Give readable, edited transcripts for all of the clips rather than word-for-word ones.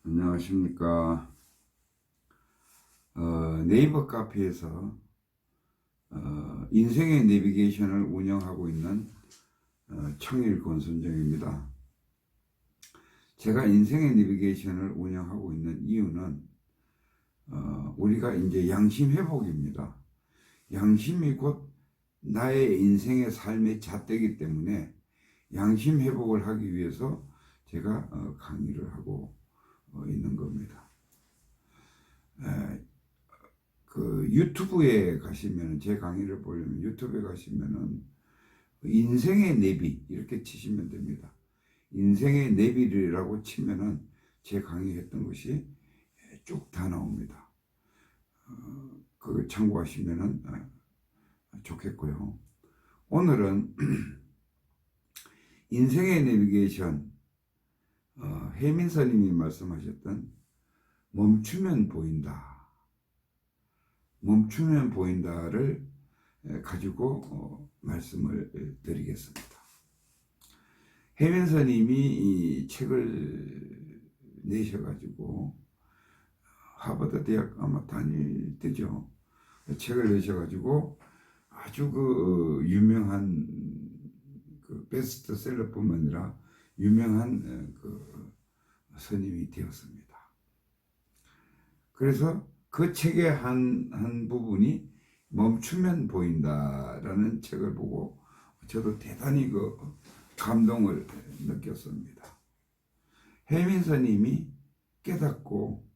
안녕하십니까. 네이버 카페에서 인생의 내비게이션을 운영하고 있는 청일 권순정입니다. 제가 인생의 내비게이션을 운영하고 있는 이유는 우리가 이제 양심 회복입니다. 양심이 곧 나의 인생의 삶의 잣대이기 때문에 양심 회복을 하기 위해서 제가 강의를 하고 있는 겁니다. 그 유튜브에 가시면, 제 강의를 보려면 유튜브에 가시면은 인생의 내비 이렇게 치시면 됩니다. 인생의 내비라고 치면은 제 강의했던 것이 쭉 다 나옵니다. 그걸 참고하시면은 좋겠고요. 오늘은 인생의 내비게이션, 해민스님이 말씀하셨던 멈추면 보인다. 멈추면 보인다를 가지고 말씀을 드리겠습니다. 해민스님이 이 책을 내셔가지고 하버드 대학 아마 다닐 때죠. 책을 내셔가지고 아주 유명한 베스트셀러뿐만 아니라 유명한 스님이 되었습니다. 그래서 그 책의 한 부분이 멈추면 보인다라는 책을 보고 저도 대단히 감동을 느꼈습니다. 해민 스님이 깨닫고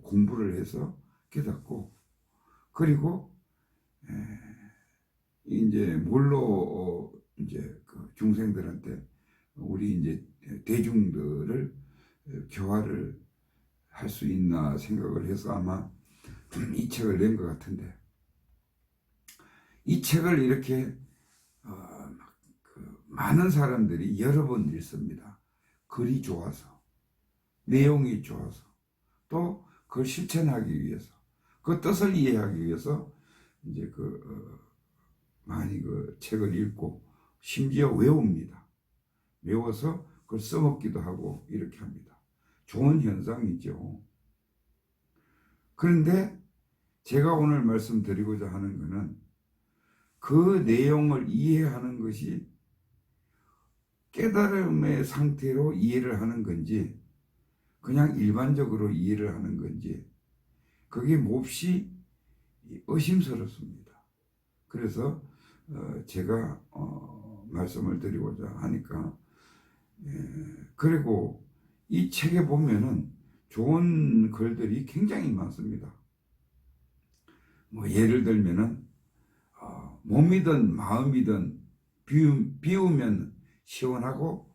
공부를 해서 깨닫고, 그리고 이제 뭘로 이제 중생들한테, 우리 이제 대중들을 교화를 할 수 있나 생각을 해서 아마 이 책을 낸 것 같은데, 이 책을 이렇게 많은 사람들이 여러 번 읽습니다. 글이 좋아서, 내용이 좋아서, 또 그걸 실천하기 위해서, 그 뜻을 이해하기 위해서 이제 많이 책을 읽고 심지어 외웁니다. 외워서 그걸 써먹기도 하고 이렇게 합니다. 좋은 현상이죠. 그런데 제가 오늘 말씀드리고자 하는 것은 그 내용을 이해하는 것이 깨달음의 상태로 이해를 하는 건지, 그냥 일반적으로 이해를 하는 건지, 그게 몹시 의심스럽습니다. 그래서 제가 말씀을 드리고자 하니까, 그리고 이 책에 보면은 좋은 글들이 굉장히 많습니다. 뭐 예를 들면은 몸이든 마음이든 비우면 시원하고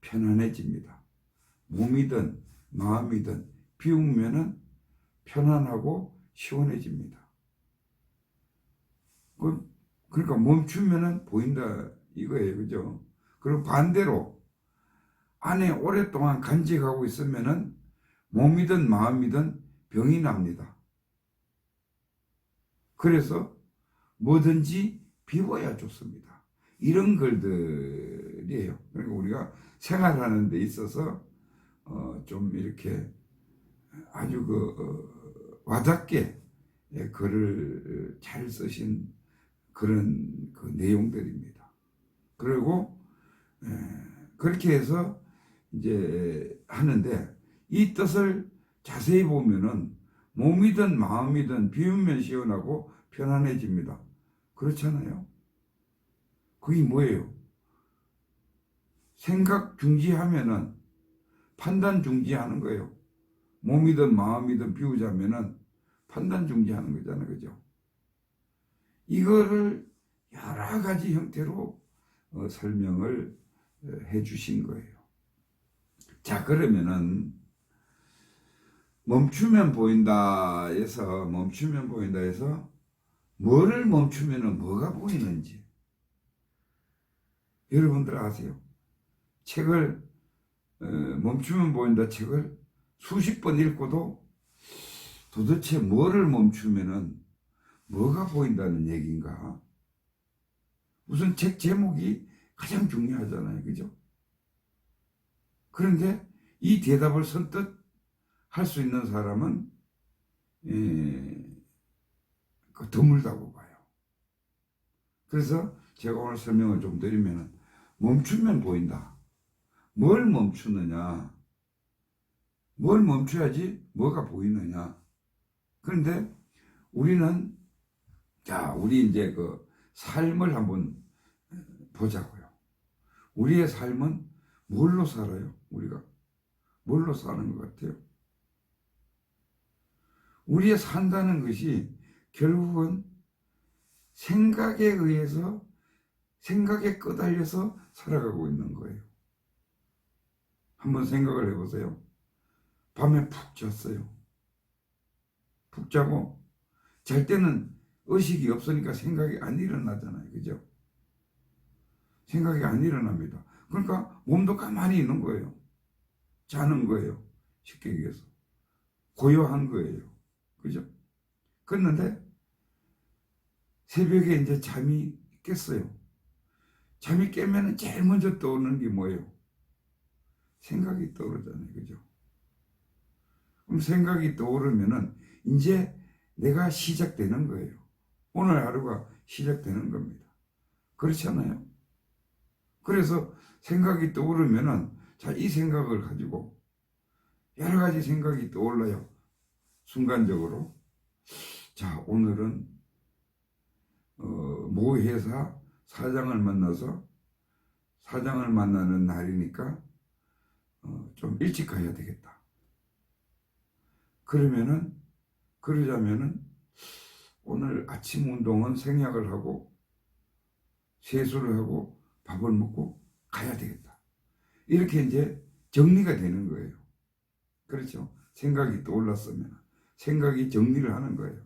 편안해집니다. 몸이든 마음이든 비우면은 편안하고 시원해집니다. 그러니까 멈추면은 보인다 이거예요, 그죠? 그리고 반대로 안에 오랫동안 간직하고 있으면은 몸이든 마음이든 병이 납니다. 그래서 뭐든지 비워야 좋습니다. 이런 글들이에요. 그러니까 우리가 생활하는 데 있어서 좀 이렇게 아주 와닿게 글을 잘 쓰신 그런 내용들입니다. 그리고 그렇게 해서 이제 하는데, 이 뜻을 자세히 보면은 몸이든 마음이든 비우면 시원하고 편안해집니다. 그렇잖아요. 그게 뭐예요? 생각 중지하면은 판단 중지하는 거예요. 몸이든 마음이든 비우자면은 판단 중지하는 거잖아요, 그죠? 이거를 여러 가지 형태로 설명을 해 주신 거예요. 자, 그러면은 멈추면 보인다에서 뭐를 멈추면은 뭐가 보이는지 여러분들 아세요? 책을 멈추면 보인다 책을 수십 번 읽고도 도대체 뭐를 멈추면은 뭐가 보인다는 얘기인가? 우선 책 제목이 가장 중요하잖아요, 그죠? 그런데 이 대답을 선뜻 할 수 있는 사람은 드물다고 봐요. 그래서 제가 오늘 설명을 좀 드리면 멈추면 보인다. 뭘 멈추느냐? 뭘 멈춰야지 뭐가 보이느냐? 그런데 우리는 우리 이제 그 삶을 한번 보자고요. 우리의 삶은 뭘로 살아요? 우리가 뭘로 사는 것 같아요? 우리의 산다는 것이 결국은 생각에 의해서 생각에 끄달려서 살아가고 있는 거예요. 한번 생각을 해보세요. 밤에 푹 잤어요. 푹 자고 잘 때는 의식이 없으니까 생각이 안 일어나잖아요. 그죠? 생각이 안 일어납니다. 그러니까 몸도 가만히 있는 거예요. 자는 거예요. 쉽게 얘기해서. 고요한 거예요. 그죠? 그런데 새벽에 이제 잠이 깼어요. 잠이 깨면 제일 먼저 떠오르는 게 뭐예요? 생각이 떠오르잖아요. 그죠? 그럼 생각이 떠오르면은 이제 내가 시작되는 거예요. 오늘 하루가 시작되는 겁니다. 그렇잖아요? 그래서 생각이 떠오르면은 이 생각을 가지고 여러 가지 생각이 떠올라요. 순간적으로. 오늘은 모 회사 사장을 만나서 사장을 만나는 날이니까 좀 일찍 가야 되겠다. 그러자면은 오늘 아침 운동은 생략을 하고 세수를 하고 밥을 먹고 가야 되겠다. 이렇게 이제 정리가 되는 거예요. 그렇죠? 생각이 떠올랐으면 생각이 정리를 하는 거예요.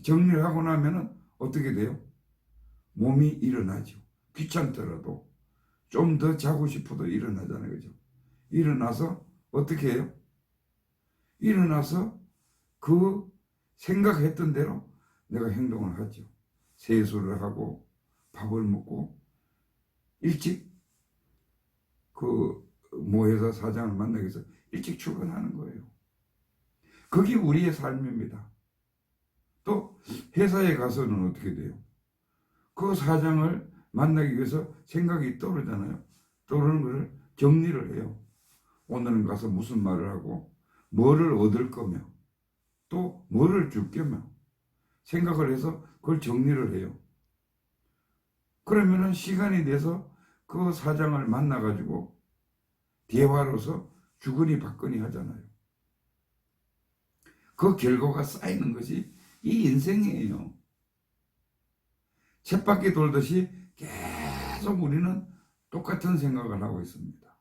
정리를 하고 나면은 어떻게 돼요? 몸이 일어나죠. 귀찮더라도 좀 더 자고 싶어도 일어나잖아요. 그죠? 일어나서 어떻게 해요? 일어나서 그 생각했던 대로 내가 행동을 하죠. 세수를 하고 밥을 먹고 일찍 그 모 회사 사장을 만나기 위해서 일찍 출근하는 거예요. 그게 우리의 삶입니다. 또 회사에 가서는 어떻게 돼요? 그 사장을 만나기 위해서 생각이 떠오르잖아요. 떠오르는 것을 정리를 해요. 오늘은 가서 무슨 말을 하고 뭐를 얻을 거며 또 뭐를 줄 거며 생각을 해서 그걸 정리를 해요. 그러면은 시간이 돼서 그 사장을 만나가지고 대화로서 주거니 받거니 하잖아요. 그 결과가 쌓이는 것이 이 인생이에요. 쳇바퀴 돌듯이 계속 우리는 똑같은 생각을 하고 있습니다.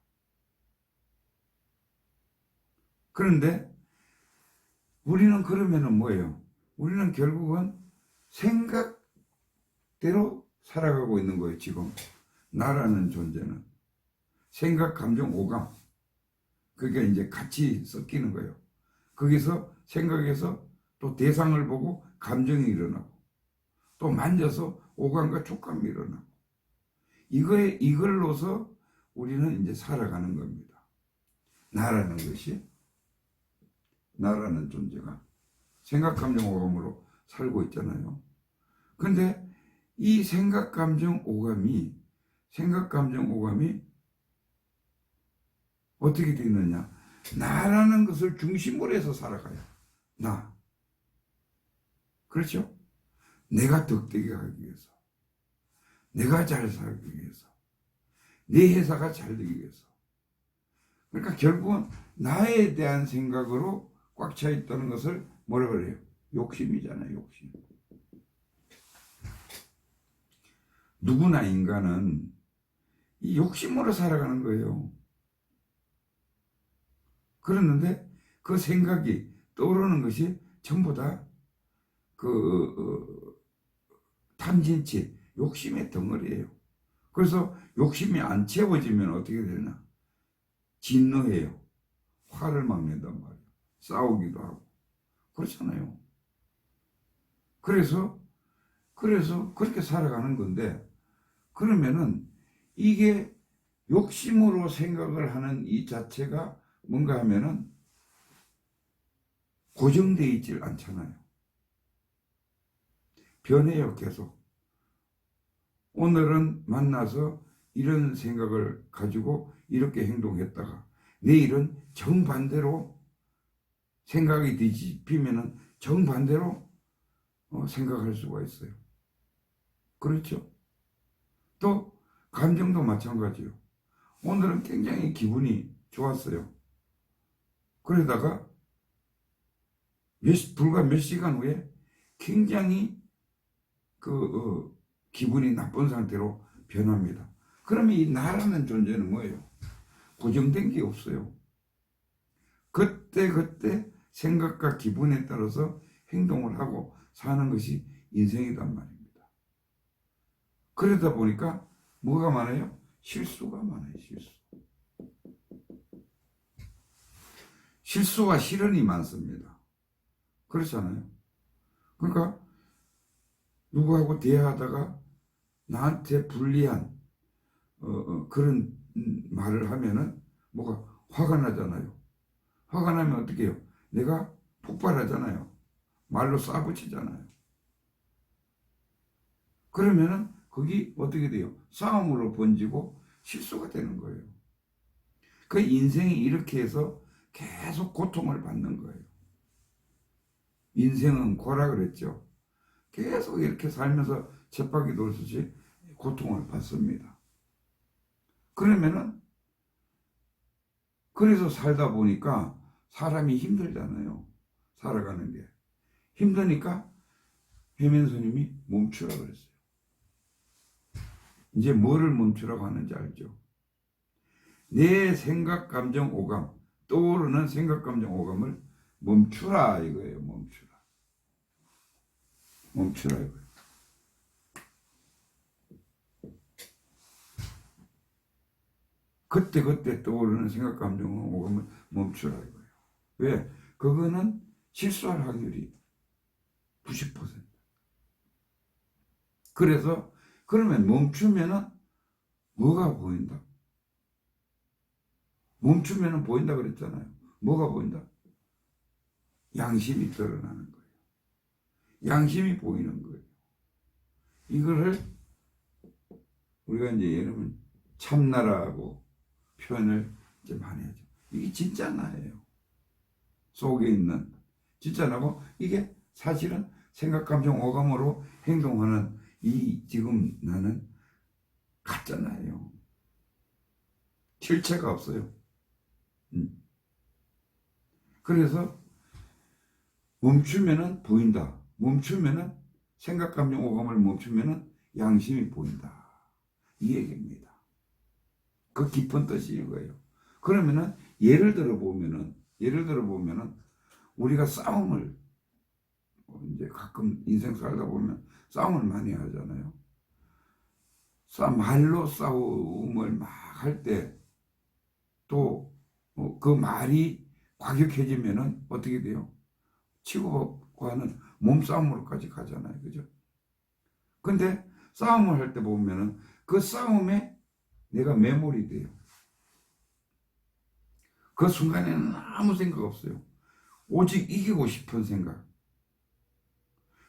그런데 우리는 그러면은 뭐예요? 우리는 결국은 생각대로 살아가고 있는 거예요. 지금 나라는 존재는 생각, 감정, 오감 그게 이제 같이 섞이는 거예요. 거기서 생각에서 또 대상을 보고 감정이 일어나고 또 만져서 오감과 촉감이 일어나고 이걸로서 우리는 이제 살아가는 겁니다. 나라는 것이 나라는 존재가 생각, 감정, 오감으로 살고 있잖아요. 근데 이 생각, 감정, 오감이 어떻게 되느냐? 나라는 것을 중심으로 해서 살아가요. 나. 그렇죠? 내가 덕되게 하기 위해서. 내가 잘 살기 위해서. 내 회사가 잘 되기 위해서. 그러니까 결국은 나에 대한 생각으로 꽉 차 있다는 것을 뭐라 그래요? 욕심이잖아요. 욕심. 누구나 인간은 이 욕심으로 살아가는 거예요. 그랬는데 그 생각이 떠오르는 것이 전부 다 탐진치, 욕심의 덩어리예요. 그래서 욕심이 안 채워지면 어떻게 되나? 진노해요. 화를 막 낸단 말이에요. 싸우기도 하고. 그렇잖아요. 그래서 그렇게 살아가는 건데, 그러면은 이게 욕심으로 생각을 하는 이 자체가 뭔가 하면은 고정되어 있질 않잖아요. 변해요, 계속. 오늘은 만나서 이런 생각을 가지고 이렇게 행동했다가 내일은 정반대로 생각이 뒤집히면은 정반대로 생각할 수가 있어요. 그렇죠? 또 감정도 마찬가지요. 오늘은 굉장히 기분이 좋았어요. 그러다가 불과 몇 시간 후에 굉장히 기분이 나쁜 상태로 변합니다. 그러면 이 나라는 존재는 뭐예요? 고정된 게 없어요. 그때 생각과 기분에 따라서 행동을 하고 사는 것이 인생이란 말입니다. 그러다 보니까 뭐가 많아요? 실수가 많아요. 실수와 실언이 많습니다. 그렇잖아요. 그러니까 누구하고 대화하다가 나한테 불리한 그런 말을 하면은 뭐가 화가 나잖아요. 화가 나면 어떻게 해요? 내가 폭발하잖아요. 말로 쏴붙이잖아요. 그러면은 거기 어떻게 돼요? 싸움으로 번지고 실수가 되는 거예요. 그 인생이 이렇게 해서 계속 고통을 받는 거예요. 인생은 고라 그랬죠. 계속 이렇게 살면서 쳇바퀴 돌듯이 고통을 받습니다. 그러면은 그래서 살다 보니까 사람이 힘들잖아요. 살아가는 게. 힘드니까 해면 스님이 멈추라 그랬어요. 이제 뭐를 멈추라고 하는지 알죠? 내 생각, 감정, 오감, 떠오르는 생각, 감정, 오감을 멈추라 이거예요. 멈추라 이거예요. 그때 떠오르는 생각, 감정, 오감을 멈추라 이거예요. 왜? 그거는 실수할 확률이 90%. 그래서 그러면 멈추면은 뭐가 보인다? 멈추면은 보인다 그랬잖아요. 뭐가 보인다? 양심이 드러나는 거예요. 양심이 보이는 거예요. 이거를 우리가 이제 예를 참나라고 표현을 이제 많이 하죠. 이게 진짜 나예요. 속에 있는 진짜 나고 이게 사실은 생각, 감정, 오감으로 행동하는 이 지금 나는 가짜나예요. 실체가 없어요. 그래서 멈추면은 보인다. 멈추면은 생각, 감정, 오감을 멈추면은 양심이 보인다. 이 얘기입니다. 그 깊은 뜻이 이거예요. 그러면은 예를 들어 보면은 우리가 싸움을 이제 가끔 인생 살다 보면 싸움을 많이 하잖아요. 말로 싸움을 막 할 때 또 그 말이 과격해지면은 어떻게 돼요? 치고받고 하는 몸싸움으로까지 가잖아요. 그죠? 근데 싸움을 할 때 보면은 그 싸움에 내가 매몰이 돼요. 그 순간에는 아무 생각 없어요. 오직 이기고 싶은 생각.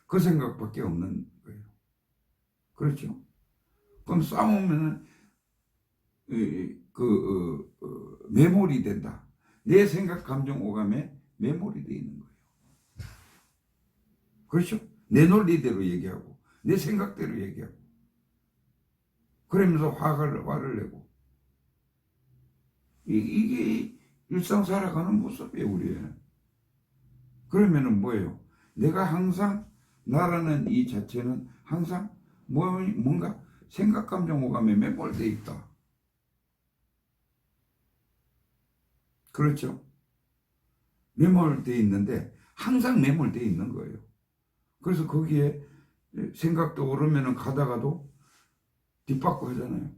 그 생각밖에 없는 거예요. 그렇죠? 그럼 싸우면은 매몰이 된다. 내 생각, 감정, 오감에 매몰이 되어 있는 거예요. 그렇죠? 내 논리대로 얘기하고 내 생각대로 얘기하고 그러면서 화를 내고 이게 일상 살아가는 모습이에요. 우리의. 그러면은 뭐예요? 내가 항상 나라는 이 자체는 항상 뭔가 생각, 감정, 오감에 매몰되어 있다. 그렇죠? 매몰되어 있는데 항상 매몰되어 있는 거예요. 그래서 거기에 생각도 오르면은 가다가도 뒷바꿔 하잖아요.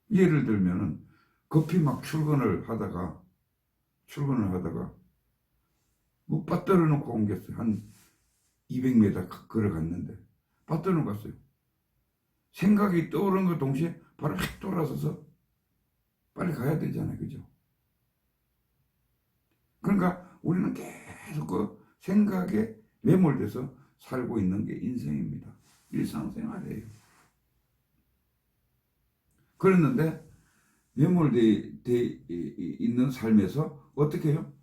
예를 들면은 급히 막 출근을 하다가 뭐 빠뜨려 놓고 옮겼어요. 한 200m 걸어갔는데 빠뜨려 놓고 갔어요. 생각이 떠오르는 것 동시에 바로 휙 돌아서서 빨리 가야 되잖아요. 그죠? 그러니까 우리는 계속 그 생각에 매몰돼서 살고 있는 게 인생입니다. 일상생활이에요. 그랬는데 매몰돼 있는 삶에서 어떻게 해요?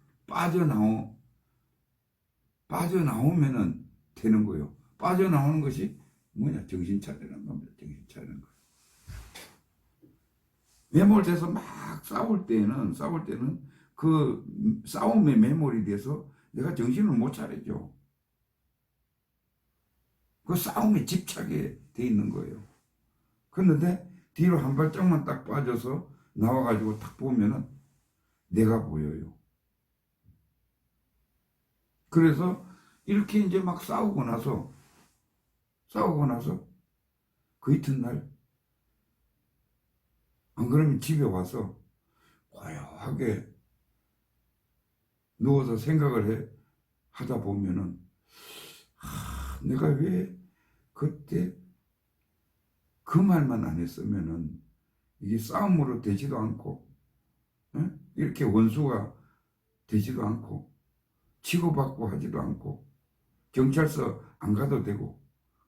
빠져나오면은 되는 거예요. 빠져나오는 것이 뭐냐? 정신 차리는 겁니다. 정신 차리는 거. 매몰돼서 막 싸울 때는 그 싸움에 매몰이 돼서 내가 정신을 못 차리죠. 그 싸움에 집착이 돼 있는 거예요. 그런데 뒤로 한 발짝만 딱 빠져서 나와가지고 딱 보면은 내가 보여요. 그래서 이렇게 이제 막 싸우고 나서 그 이튿날 안 그러면 집에 와서 고요하게 누워서 하다 보면은 내가 왜 그때 그 말만 안 했으면은 이게 싸움으로 되지도 않고 이렇게 원수가 되지도 않고 치고받고 하지도 않고 경찰서 안 가도 되고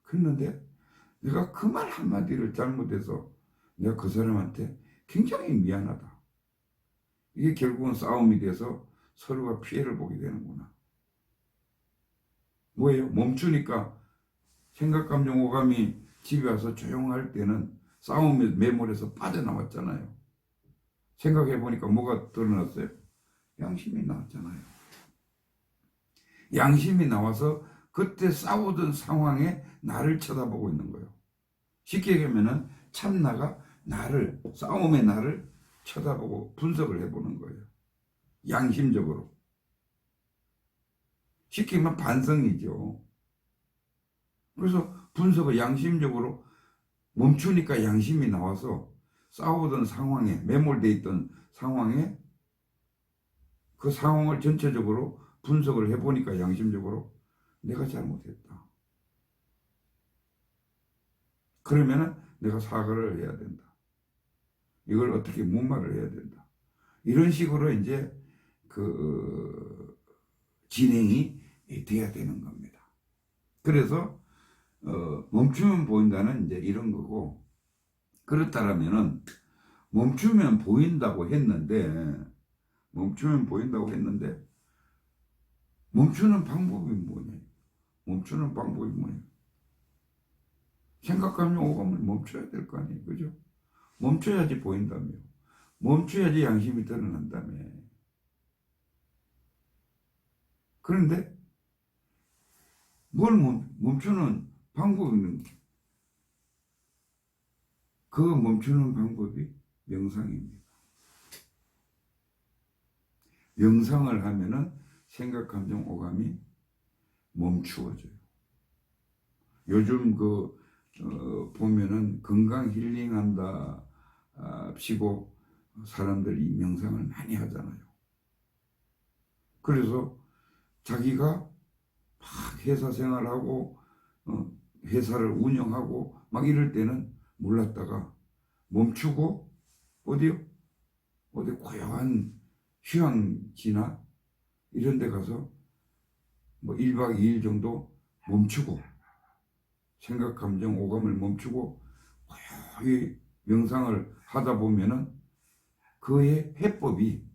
그랬는데 내가 그 말 한마디를 잘못해서 내가 그 사람한테 굉장히 미안하다. 이게 결국은 싸움이 돼서 서로가 피해를 보게 되는구나. 뭐예요? 멈추니까 생각, 감정, 오감이 집에 와서 조용할 때는 싸움에 매몰해서 빠져나왔잖아요. 생각해보니까 뭐가 드러났어요? 양심이 나왔잖아요. 양심이 나와서 그때 싸우던 상황에 나를 쳐다보고 있는 거예요. 쉽게 얘기하면은 참나가 싸움의 나를 쳐다보고 분석을 해보는 거예요. 양심적으로. 쉽게 말하면 반성이죠. 그래서 분석을 양심적으로 멈추니까 양심이 나와서 싸우던 상황에, 매몰되어 있던 상황에 그 상황을 전체적으로 분석을 해보니까 양심적으로 내가 잘못했다. 그러면은 내가 사과를 해야 된다. 이걸 어떻게 무마를 해야 된다. 이런 식으로 이제 진행이 돼야 되는 겁니다. 그래서 멈추면 보인다는 이제 이런 거고, 그렇다면은 멈추면 보인다고 했는데 멈추는 방법이 뭐냐? 멈추는 방법이 뭐냐? 생각, 감정, 오감을 멈춰야 될 거 아니에요, 그죠? 멈춰야지 보인다며. 멈춰야지 양심이 드러난다며. 그런데 뭘 멈추는 방법이 있는 거예요. 그 멈추는 방법이 명상입니다. 명상을 하면은 생각, 감정, 오감이 멈추어져요. 요즘 보면은 건강 힐링한다 시고 사람들이 명상을 많이 하잖아요. 그래서 자기가 막 회사 생활하고 회사를 운영하고 막 이럴 때는 몰랐다가 멈추고 어디 고요한 휴양지나 이런 데 가서 뭐 1박 2일 정도 멈추고 생각, 감정, 오감을 멈추고 고요히 명상을 하다 보면은 그의 해법이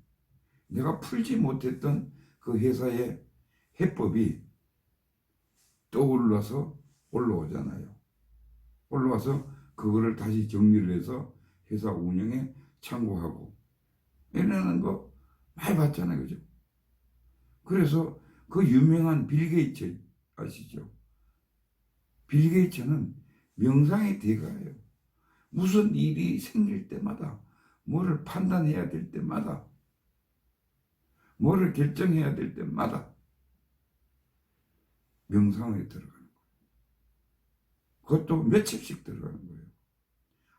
내가 풀지 못했던 그 회사의 해법이 떠올라서 올라오잖아요. 올라와서 그거를 다시 정리를 해서 회사 운영에 참고하고 이러는 거 많이 봤잖아요. 그죠? 그래서 그 유명한 빌 게이츠 아시죠? 빌 게이츠는 명상의 대가예요. 무슨 일이 생길 때마다 뭐를 판단해야 될 때마다 뭐를 결정해야 될 때마다 명상에 들어가는 거예요. 그것도 며칠씩 들어가는 거예요.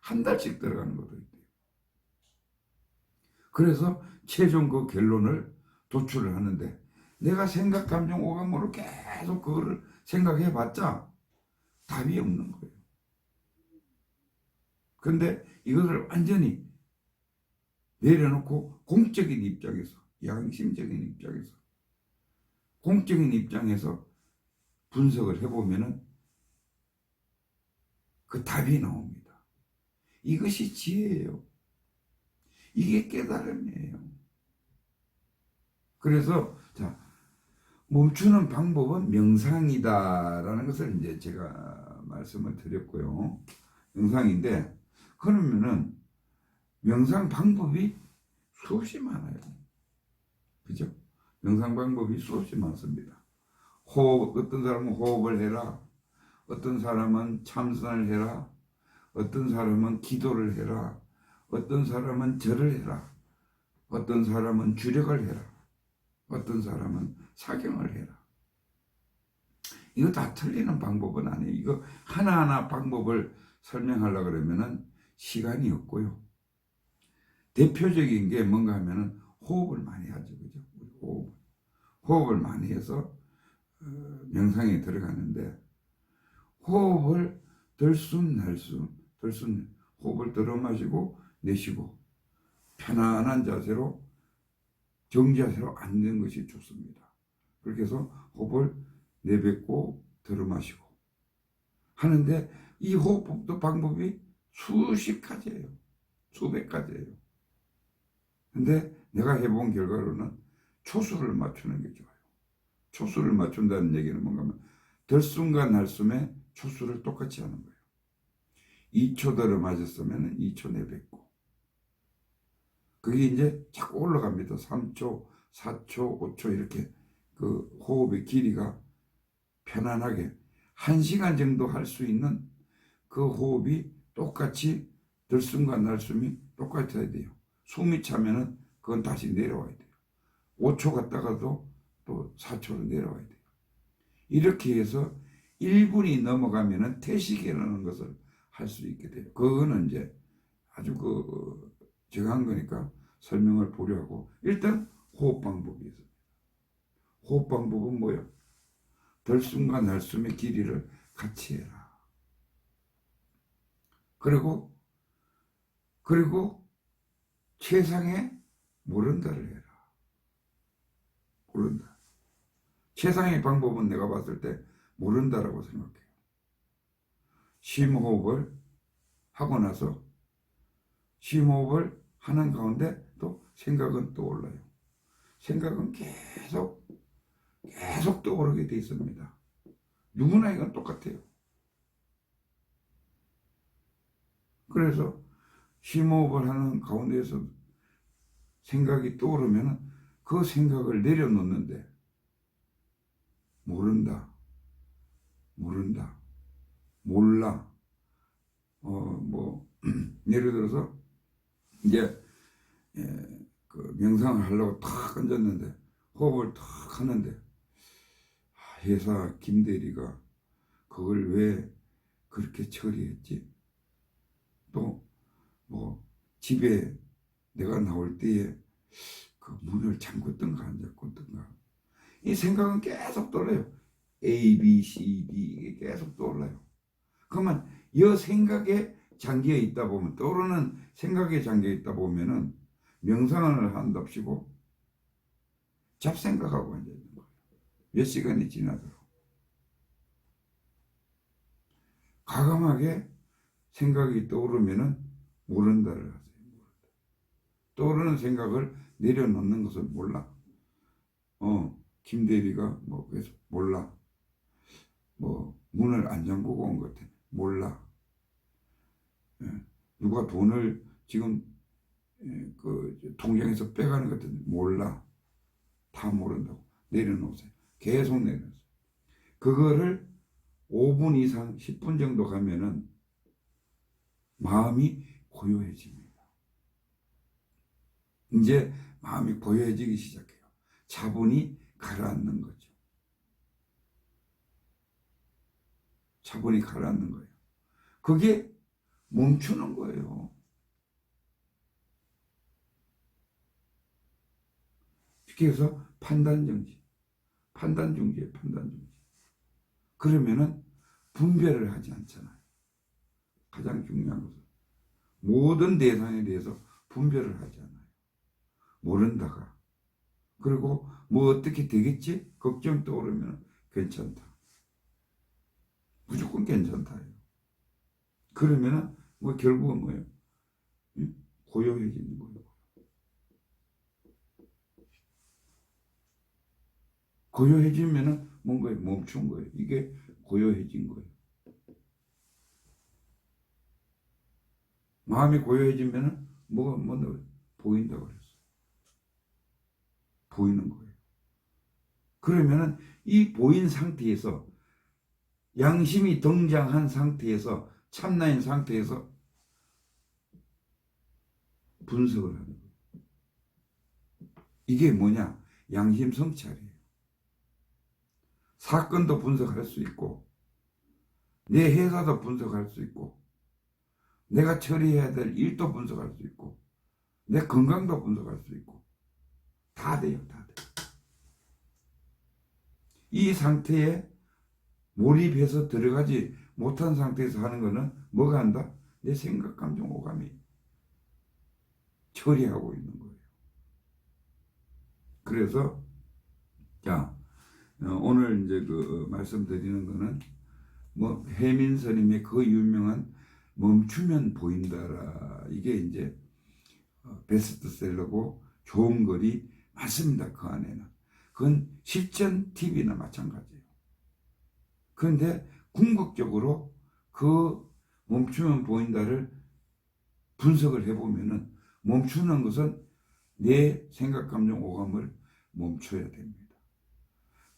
한 달씩 들어가는 것도 있대요. 그래서 최종 그 결론을 도출을 하는데 내가 생각, 감정, 오감으로 계속 그거를 생각해봤자 답이 없는 거예요. 근데 이것을 완전히 내려놓고 공적인 입장에서 양심적인 입장에서, 공적인 입장에서 분석을 해보면은 그 답이 나옵니다. 이것이 지혜예요. 이게 깨달음이에요. 그래서 자, 멈추는 방법은 명상이다라는 것을 이제 제가 말씀을 드렸고요. 명상인데, 그러면은 명상 방법이 수없이 많아요. 그죠? 명상 방법이 수없이 많습니다. 호흡, 어떤 사람은 호흡을 해라. 어떤 사람은 참선을 해라. 어떤 사람은 기도를 해라. 어떤 사람은 절을 해라. 어떤 사람은 주력을 해라. 어떤 사람은 사경을 해라. 이거 다 틀리는 방법은 아니에요. 이거 하나하나 방법을 설명하려고 그러면은 시간이 없고요. 대표적인 게 뭔가 하면은 호흡을 많이 하죠. 그죠? 호흡을 많이 해서 명상에 들어가는데, 호흡을 들숨 날숨 호흡을 들어 마시고 내쉬고 편안한 자세로 정자세로 앉는 것이 좋습니다. 그렇게 해서 호흡을 내뱉고 들어 마시고 하는데, 이 호흡법도 방법이 수십 가지예요. 수백 가지예요. 근데 내가 해본 결과로는 초수를 맞추는 게 좋아요. 초수를 맞춘다는 얘기는 뭔가 하면 들숨과 날숨의 초수를 똑같이 하는 거예요. 2초 들어 마셨으면 2초 내뱉고, 그게 이제 자꾸 올라갑니다. 3초, 4초, 5초 이렇게 그 호흡의 길이가 편안하게 1시간 정도 할 수 있는 그 호흡이 똑같이 들숨과 날숨이 똑같아야 돼요. 숨이 차면은 그건 다시 내려와야 돼요. 5초 갔다가도 또 4초로 내려와야 돼요. 이렇게 해서 1분이 넘어가면은 퇴식이라는 것을 할 수 있게 돼요. 그거는 이제 아주 제가 한 거니까 설명을 보려고. 일단 호흡 방법이 있습니다. 호흡 방법은 뭐예요? 들숨과 날숨의 길이를 같이 해라. 그리고 최상의 모른다를 해라. 모른다. 최상의 방법은 내가 봤을 때 모른다라고 생각해요. 심호흡을 하고 나서 심호흡을 하는 가운데 또 생각은 떠올라요. 생각은 계속 떠오르게 돼 있습니다. 누구나 이건 똑같아요. 그래서 심호흡을 하는 가운데에서 생각이 떠오르면 그 생각을 내려놓는데, 모른다, 몰라. 예를 들어서 이제 그 명상을 하려고 탁 앉았는데, 호흡을 탁 하는데, 회사 김대리가 그걸 왜 그렇게 처리했지? 또 집에 내가 나올 때에 그 문을 잠궜던가 안 잠궜던가, 이 생각은 계속 떠올라요. A, B, C, D 이게 계속 떠올라요. 그러면 이 생각에 잠겨 있다 보면, 떠오르는 생각에 잠겨 있다 보면은 명상을 한답시고 잡생각하고 앉아 있는 거예요. 몇 시간이 지나도록. 과감하게 생각이 떠오르면은 모른다를 하세요. 떠오르는 생각을 내려놓는 것을 몰라. 김대리가 그래서 몰라. 문을 안 잠그고 온 것 같아. 몰라. 누가 돈을 지금 그 통장에서 빼가는 것 같은데 몰라. 다 모른다고. 내려놓으세요. 계속 내려놓으세요. 그거를 5분 이상 10분 정도 가면은 마음이 고요해집니다. 이제 마음이 고요해지기 시작해요. 차분히 가라앉는 거죠. 차분히 가라앉는 거예요. 그게 멈추는 거예요. 쉽게 해서 판단정지. 판단중지예요. 판단중지. 그러면은 분별을 하지 않잖아요. 가장 중요한 것은 모든 대상에 대해서 분별을 하지 않아요. 모른다가 그리고 뭐 어떻게 되겠지? 걱정 떠오르면 괜찮다. 무조건 괜찮다. 그러면은 뭐 결국은 뭐예요? 응? 고요해지는 거예요. 고요해지면은 뭔가 멈춘 거예요. 이게 고요해진 거예요. 마음이 고요해지면은 뭐가 보인다고 그랬어. 보이는 거예요. 그러면은 이 보인 상태에서 양심이 등장한 상태에서 참나인 상태에서 분석을 하는 거예요. 이게 뭐냐? 양심 성찰이에요. 사건도 분석할 수 있고 내 회사도 분석할 수 있고 내가 처리해야 될 일도 분석할 수 있고 내 건강도 분석할 수 있고 다 돼요. 다 돼요. 이 상태에 몰입해서 들어가지 못한 상태에서 하는 거는 뭐가 한다? 내 생각, 감정, 오감이 처리하고 있는 거예요. 그래서 자 오늘 이제 그 말씀드리는 거는 뭐 해민 스님의 그 유명한 멈추면 보인다라 이게 이제 베스트셀러고 좋은 글이 많습니다. 그 안에는 그건 실전 팁이나 마찬가지예요. 그런데 궁극적으로 그 멈추면 보인다를 분석을 해보면은 멈추는 것은 내 생각, 감정, 오감을 멈춰야 됩니다.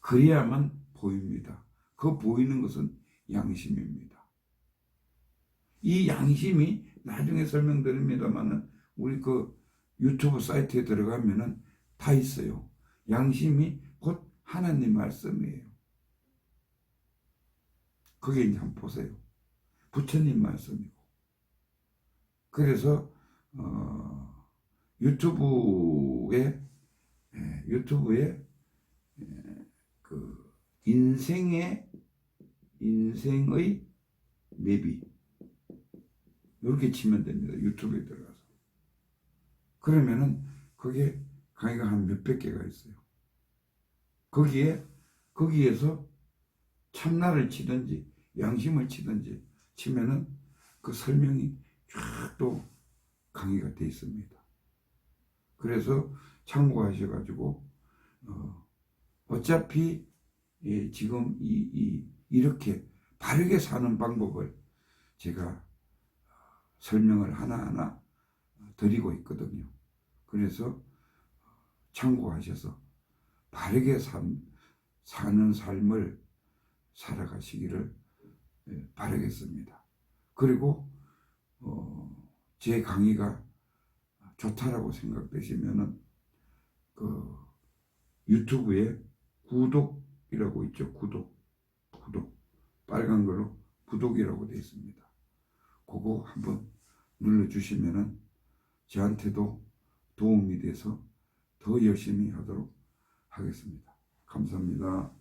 그래야만 보입니다. 그 보이는 것은 양심입니다. 이 양심이 나중에 설명드립니다만은 우리 그 유튜브 사이트에 들어가면은 다 있어요. 양심이 곧 하나님 말씀이에요. 그게 이제 한번 보세요. 부처님 말씀이고. 그래서 유튜브에 그 인생의 내비 이렇게 치면 됩니다. 유튜브에 들어가서. 그러면은 그게 강의가 한 몇백 개가 있어요. 거기에서 참나를 치든지 양심을 치든지 치면은 그 설명이 쫙 또 강의가 돼 있습니다. 그래서 참고하셔가지고 어차피 지금 이렇게 바르게 사는 방법을 제가 설명을 하나하나 드리고 있거든요. 그래서 참고하셔서 바르게 사는 삶을 살아가시기를 바라겠습니다. 그리고 제 강의가 좋다라고 생각되시면은 그 유튜브에 구독이라고 있죠. 구독 빨간 거로 구독이라고 되어 있습니다. 그거 한번 눌러주시면은 저한테도 도움이 돼서 더 열심히 하도록 하겠습니다. 감사합니다.